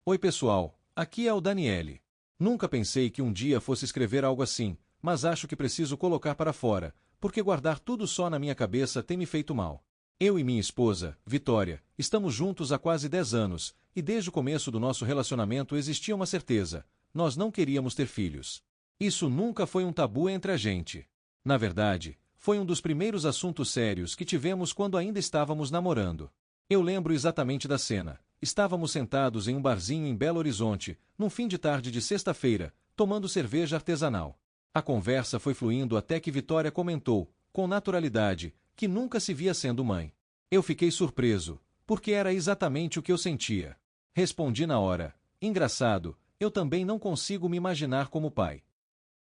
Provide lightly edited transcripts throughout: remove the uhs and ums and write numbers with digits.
Oi pessoal, aqui é o Daniele. Nunca pensei que um dia fosse escrever algo assim, mas acho que preciso colocar para fora, porque guardar tudo só na minha cabeça tem me feito mal. Eu e minha esposa, Vitória, estamos juntos há quase 10 anos, e desde o começo do nosso relacionamento existia uma certeza: nós não queríamos ter filhos. Isso nunca foi um tabu entre a gente. Na verdade, foi um dos primeiros assuntos sérios que tivemos quando ainda estávamos namorando. Eu lembro exatamente da cena. Estávamos sentados em um barzinho em Belo Horizonte, num fim de tarde de sexta-feira, tomando cerveja artesanal. A conversa foi fluindo até que Vitória comentou, com naturalidade, que nunca se via sendo mãe. Eu fiquei surpreso, porque era exatamente o que eu sentia. Respondi na hora: engraçado, eu também não consigo me imaginar como pai.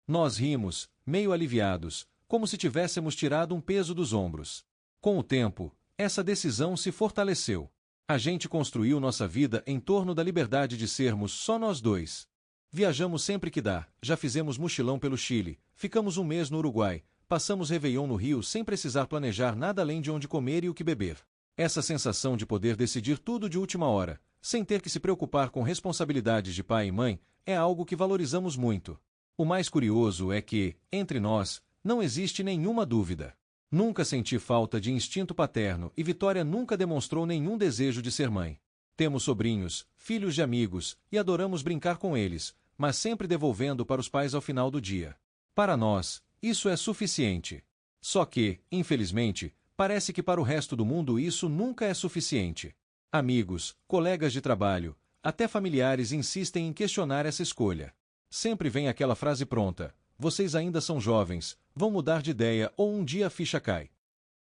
Nós rimos, meio aliviados, como se tivéssemos tirado um peso dos ombros. Com o tempo, essa decisão se fortaleceu. A gente construiu nossa vida em torno da liberdade de sermos só nós dois. Viajamos sempre que dá, já fizemos mochilão pelo Chile, ficamos um mês no Uruguai, passamos Réveillon no Rio sem precisar planejar nada além de onde comer e o que beber. Essa sensação de poder decidir tudo de última hora, sem ter que se preocupar com responsabilidades de pai e mãe, é algo que valorizamos muito. O mais curioso é que, entre nós, não existe nenhuma dúvida. Nunca senti falta de instinto paterno e Vitória nunca demonstrou nenhum desejo de ser mãe. Temos sobrinhos, filhos de amigos, e adoramos brincar com eles, mas sempre devolvendo para os pais ao final do dia. Para nós, isso é suficiente. Só que, infelizmente, parece que para o resto do mundo isso nunca é suficiente. Amigos, colegas de trabalho, até familiares insistem em questionar essa escolha. Sempre vem aquela frase pronta: vocês ainda são jovens, vão mudar de ideia ou um dia a ficha cai.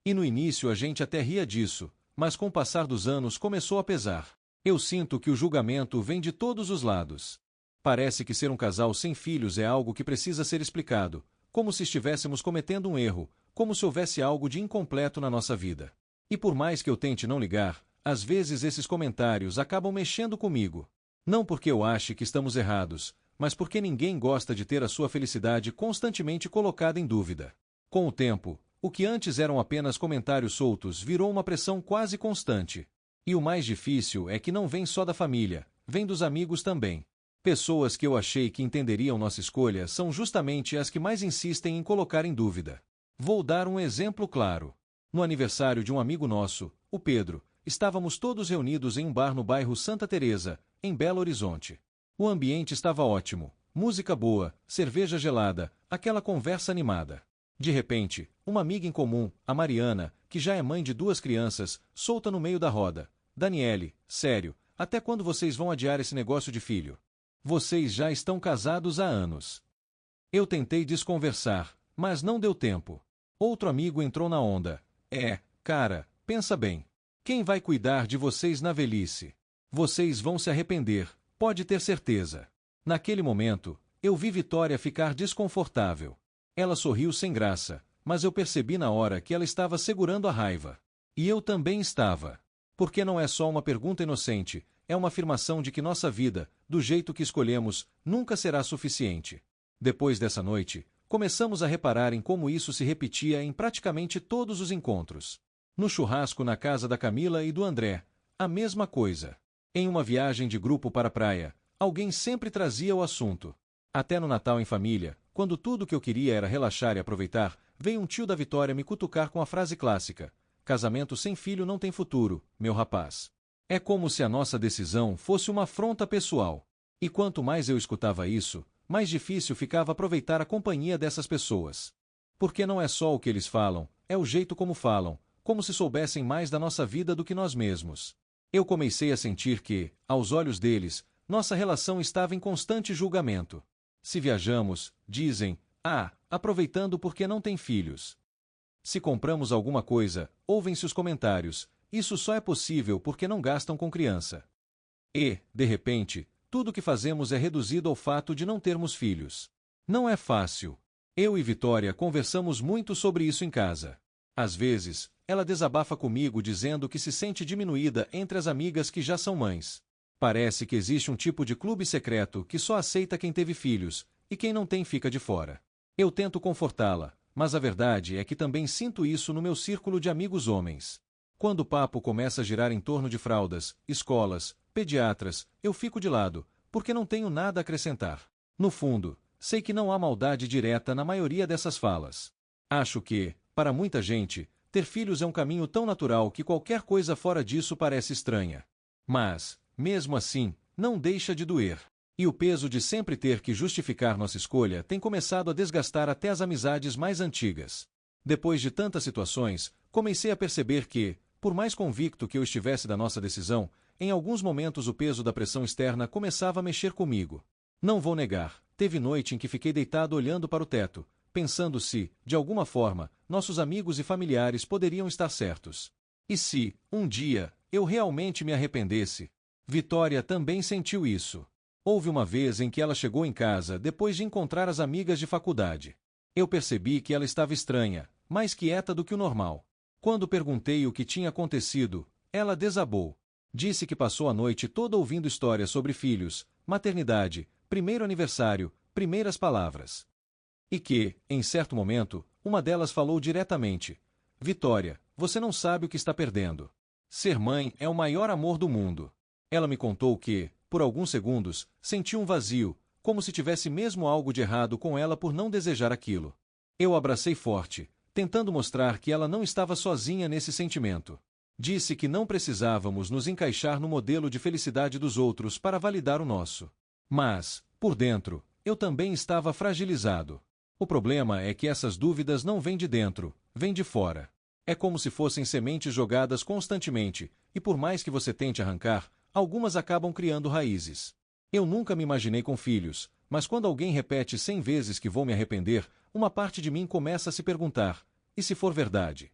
E no início a gente até ria disso, mas com o passar dos anos começou a pesar. Eu sinto que o julgamento vem de todos os lados. Parece que ser um casal sem filhos é algo que precisa ser explicado, como se estivéssemos cometendo um erro, como se houvesse algo de incompleto na nossa vida. E por mais que eu tente não ligar, às vezes esses comentários acabam mexendo comigo. Não porque eu ache que estamos errados, mas porque ninguém gosta de ter a sua felicidade constantemente colocada em dúvida. Com o tempo, o que antes eram apenas comentários soltos virou uma pressão quase constante. E o mais difícil é que não vem só da família, vem dos amigos também. Pessoas que eu achei que entenderiam nossa escolha são justamente as que mais insistem em colocar em dúvida. Vou dar um exemplo claro. No aniversário de um amigo nosso, o Pedro, estávamos todos reunidos em um bar no bairro Santa Teresa, em Belo Horizonte. O ambiente estava ótimo, música boa, cerveja gelada, aquela conversa animada. De repente, uma amiga em comum, a Mariana, que já é mãe de 2 crianças, solta no meio da roda: Daniele, sério, até quando vocês vão adiar esse negócio de filho? Vocês já estão casados há anos. Eu tentei desconversar, mas não deu tempo. Outro amigo entrou na onda: cara, pensa bem. Quem vai cuidar de vocês na velhice? Vocês vão se arrepender. Pode ter certeza. Naquele momento, eu vi Vitória ficar desconfortável. Ela sorriu sem graça, mas eu percebi na hora que ela estava segurando a raiva. E eu também estava. Porque não é só uma pergunta inocente, é uma afirmação de que nossa vida, do jeito que escolhemos, nunca será suficiente. Depois dessa noite, começamos a reparar em como isso se repetia em praticamente todos os encontros. No churrasco na casa da Camila e do André, a mesma coisa. Em uma viagem de grupo para a praia, alguém sempre trazia o assunto. Até no Natal em família, quando tudo que eu queria era relaxar e aproveitar, veio um tio da Vitória me cutucar com a frase clássica: casamento sem filho não tem futuro, meu rapaz. É como se a nossa decisão fosse uma afronta pessoal. E quanto mais eu escutava isso, mais difícil ficava aproveitar a companhia dessas pessoas. Porque não é só o que eles falam, é o jeito como falam, como se soubessem mais da nossa vida do que nós mesmos. Eu comecei a sentir que, aos olhos deles, nossa relação estava em constante julgamento. Se viajamos, dizem: aproveitando porque não tem filhos. Se compramos alguma coisa, ouvem-se os comentários: isso só é possível porque não gastam com criança. E, de repente, tudo o que fazemos é reduzido ao fato de não termos filhos. Não é fácil. Eu e Vitória conversamos muito sobre isso em casa. Às vezes, ela desabafa comigo dizendo que se sente diminuída entre as amigas que já são mães. Parece que existe um tipo de clube secreto que só aceita quem teve filhos, e quem não tem fica de fora. Eu tento confortá-la, mas a verdade é que também sinto isso no meu círculo de amigos homens. Quando o papo começa a girar em torno de fraldas, escolas, pediatras, eu fico de lado, porque não tenho nada a acrescentar. No fundo, sei que não há maldade direta na maioria dessas falas. Acho que, para muita gente, ter filhos é um caminho tão natural que qualquer coisa fora disso parece estranha. Mas, mesmo assim, não deixa de doer. E o peso de sempre ter que justificar nossa escolha tem começado a desgastar até as amizades mais antigas. Depois de tantas situações, comecei a perceber que, por mais convicto que eu estivesse da nossa decisão, em alguns momentos o peso da pressão externa começava a mexer comigo. Não vou negar, teve noite em que fiquei deitado olhando para o teto, pensando se, de alguma forma, nossos amigos e familiares poderiam estar certos. E se, um dia, eu realmente me arrependesse? Vitória também sentiu isso. Houve uma vez em que ela chegou em casa depois de encontrar as amigas de faculdade. Eu percebi que ela estava estranha, mais quieta do que o normal. Quando perguntei o que tinha acontecido, ela desabou. Disse que passou a noite toda ouvindo histórias sobre filhos, maternidade, primeiro aniversário, primeiras palavras. E que, em certo momento, uma delas falou diretamente: Vitória, você não sabe o que está perdendo. Ser mãe é o maior amor do mundo. Ela me contou que, por alguns segundos, sentiu um vazio, como se tivesse mesmo algo de errado com ela por não desejar aquilo. Eu a abracei forte, tentando mostrar que ela não estava sozinha nesse sentimento. Disse que não precisávamos nos encaixar no modelo de felicidade dos outros para validar o nosso. Mas, por dentro, eu também estava fragilizado. O problema é que essas dúvidas não vêm de dentro, vêm de fora. É como se fossem sementes jogadas constantemente, e por mais que você tente arrancar, algumas acabam criando raízes. Eu nunca me imaginei com filhos, mas quando alguém repete 100 vezes que vou me arrepender, uma parte de mim começa a se perguntar: e se for verdade?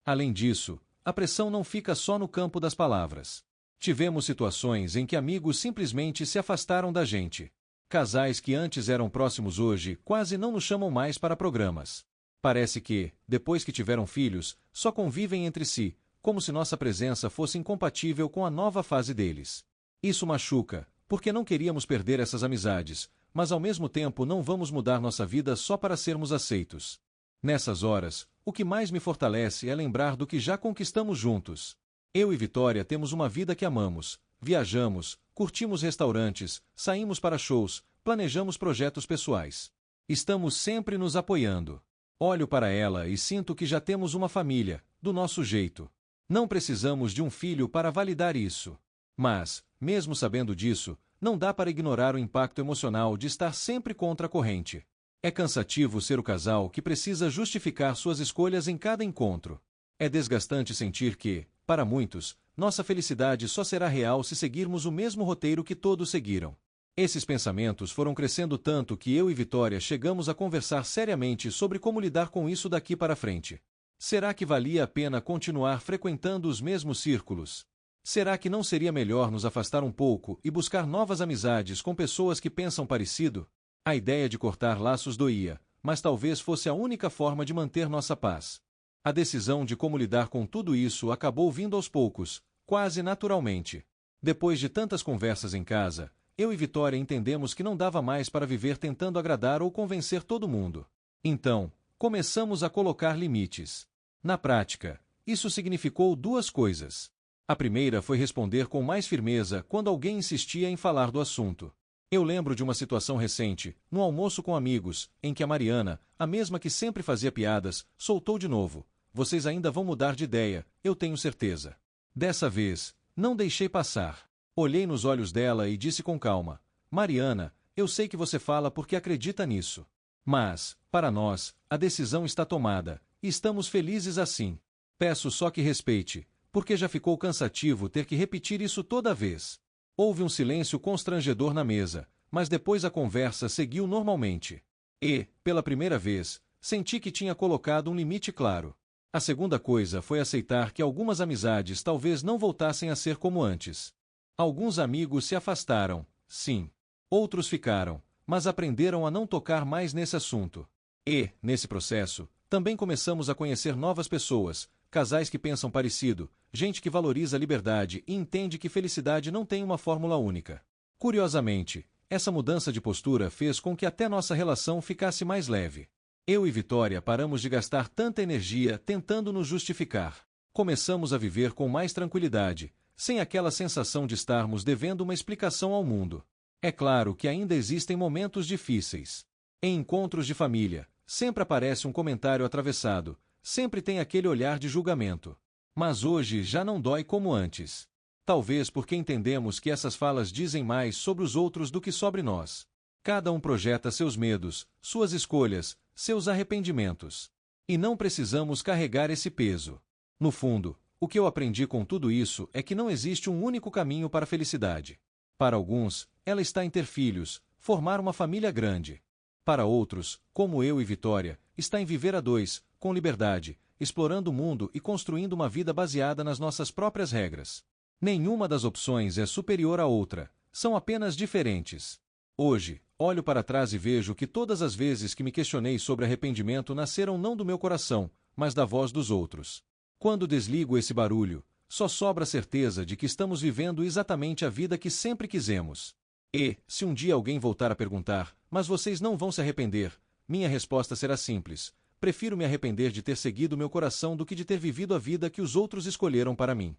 Além disso, a pressão não fica só no campo das palavras. Tivemos situações em que amigos simplesmente se afastaram da gente. Casais que antes eram próximos hoje quase não nos chamam mais para programas. Parece que, depois que tiveram filhos, só convivem entre si, como se nossa presença fosse incompatível com a nova fase deles. Isso machuca, porque não queríamos perder essas amizades, mas ao mesmo tempo não vamos mudar nossa vida só para sermos aceitos. Nessas horas, o que mais me fortalece é lembrar do que já conquistamos juntos. Eu e Vitória temos uma vida que amamos, viajamos, curtimos restaurantes, saímos para shows, planejamos projetos pessoais. Estamos sempre nos apoiando. Olho para ela e sinto que já temos uma família, do nosso jeito. Não precisamos de um filho para validar isso. Mas, mesmo sabendo disso, não dá para ignorar o impacto emocional de estar sempre contra a corrente. É cansativo ser o casal que precisa justificar suas escolhas em cada encontro. É desgastante sentir que, para muitos, nossa felicidade só será real se seguirmos o mesmo roteiro que todos seguiram. Esses pensamentos foram crescendo tanto que eu e Vitória chegamos a conversar seriamente sobre como lidar com isso daqui para frente. Será que valia a pena continuar frequentando os mesmos círculos? Será que não seria melhor nos afastar um pouco e buscar novas amizades com pessoas que pensam parecido? A ideia de cortar laços doía, mas talvez fosse a única forma de manter nossa paz. A decisão de como lidar com tudo isso acabou vindo aos poucos, quase naturalmente. Depois de tantas conversas em casa, eu e Vitória entendemos que não dava mais para viver tentando agradar ou convencer todo mundo. Então, começamos a colocar limites. Na prática, isso significou duas coisas. A primeira foi responder com mais firmeza quando alguém insistia em falar do assunto. Eu lembro de uma situação recente, no almoço com amigos, em que a Mariana, a mesma que sempre fazia piadas, soltou de novo: vocês ainda vão mudar de ideia, eu tenho certeza. Dessa vez, não deixei passar. Olhei nos olhos dela e disse com calma: Mariana, eu sei que você fala porque acredita nisso. Mas, para nós, a decisão está tomada, e estamos felizes assim. Peço só que respeite, porque já ficou cansativo ter que repetir isso toda vez. Houve um silêncio constrangedor na mesa, mas depois a conversa seguiu normalmente. E, pela primeira vez, senti que tinha colocado um limite claro. A segunda coisa foi aceitar que algumas amizades talvez não voltassem a ser como antes. Alguns amigos se afastaram, sim. Outros ficaram, mas aprenderam a não tocar mais nesse assunto. E, nesse processo, também começamos a conhecer novas pessoas, casais que pensam parecido, gente que valoriza a liberdade e entende que felicidade não tem uma fórmula única. Curiosamente, essa mudança de postura fez com que até nossa relação ficasse mais leve. Eu e Vitória paramos de gastar tanta energia tentando nos justificar. Começamos a viver com mais tranquilidade, sem aquela sensação de estarmos devendo uma explicação ao mundo. É claro que ainda existem momentos difíceis. Em encontros de família, sempre aparece um comentário atravessado, sempre tem aquele olhar de julgamento. Mas hoje já não dói como antes. Talvez porque entendemos que essas falas dizem mais sobre os outros do que sobre nós. Cada um projeta seus medos, suas escolhas, seus arrependimentos. E não precisamos carregar esse peso. No fundo, o que eu aprendi com tudo isso é que não existe um único caminho para a felicidade. Para alguns, ela está em ter filhos, formar uma família grande. Para outros, como eu e Vitória, está em viver a dois, com liberdade, explorando o mundo e construindo uma vida baseada nas nossas próprias regras. Nenhuma das opções é superior à outra, são apenas diferentes. Hoje, olho para trás e vejo que todas as vezes que me questionei sobre arrependimento nasceram não do meu coração, mas da voz dos outros. Quando desligo esse barulho, só sobra a certeza de que estamos vivendo exatamente a vida que sempre quisemos. E, se um dia alguém voltar a perguntar, mas vocês não vão se arrepender, minha resposta será simples: prefiro me arrepender de ter seguido meu coração do que de ter vivido a vida que os outros escolheram para mim.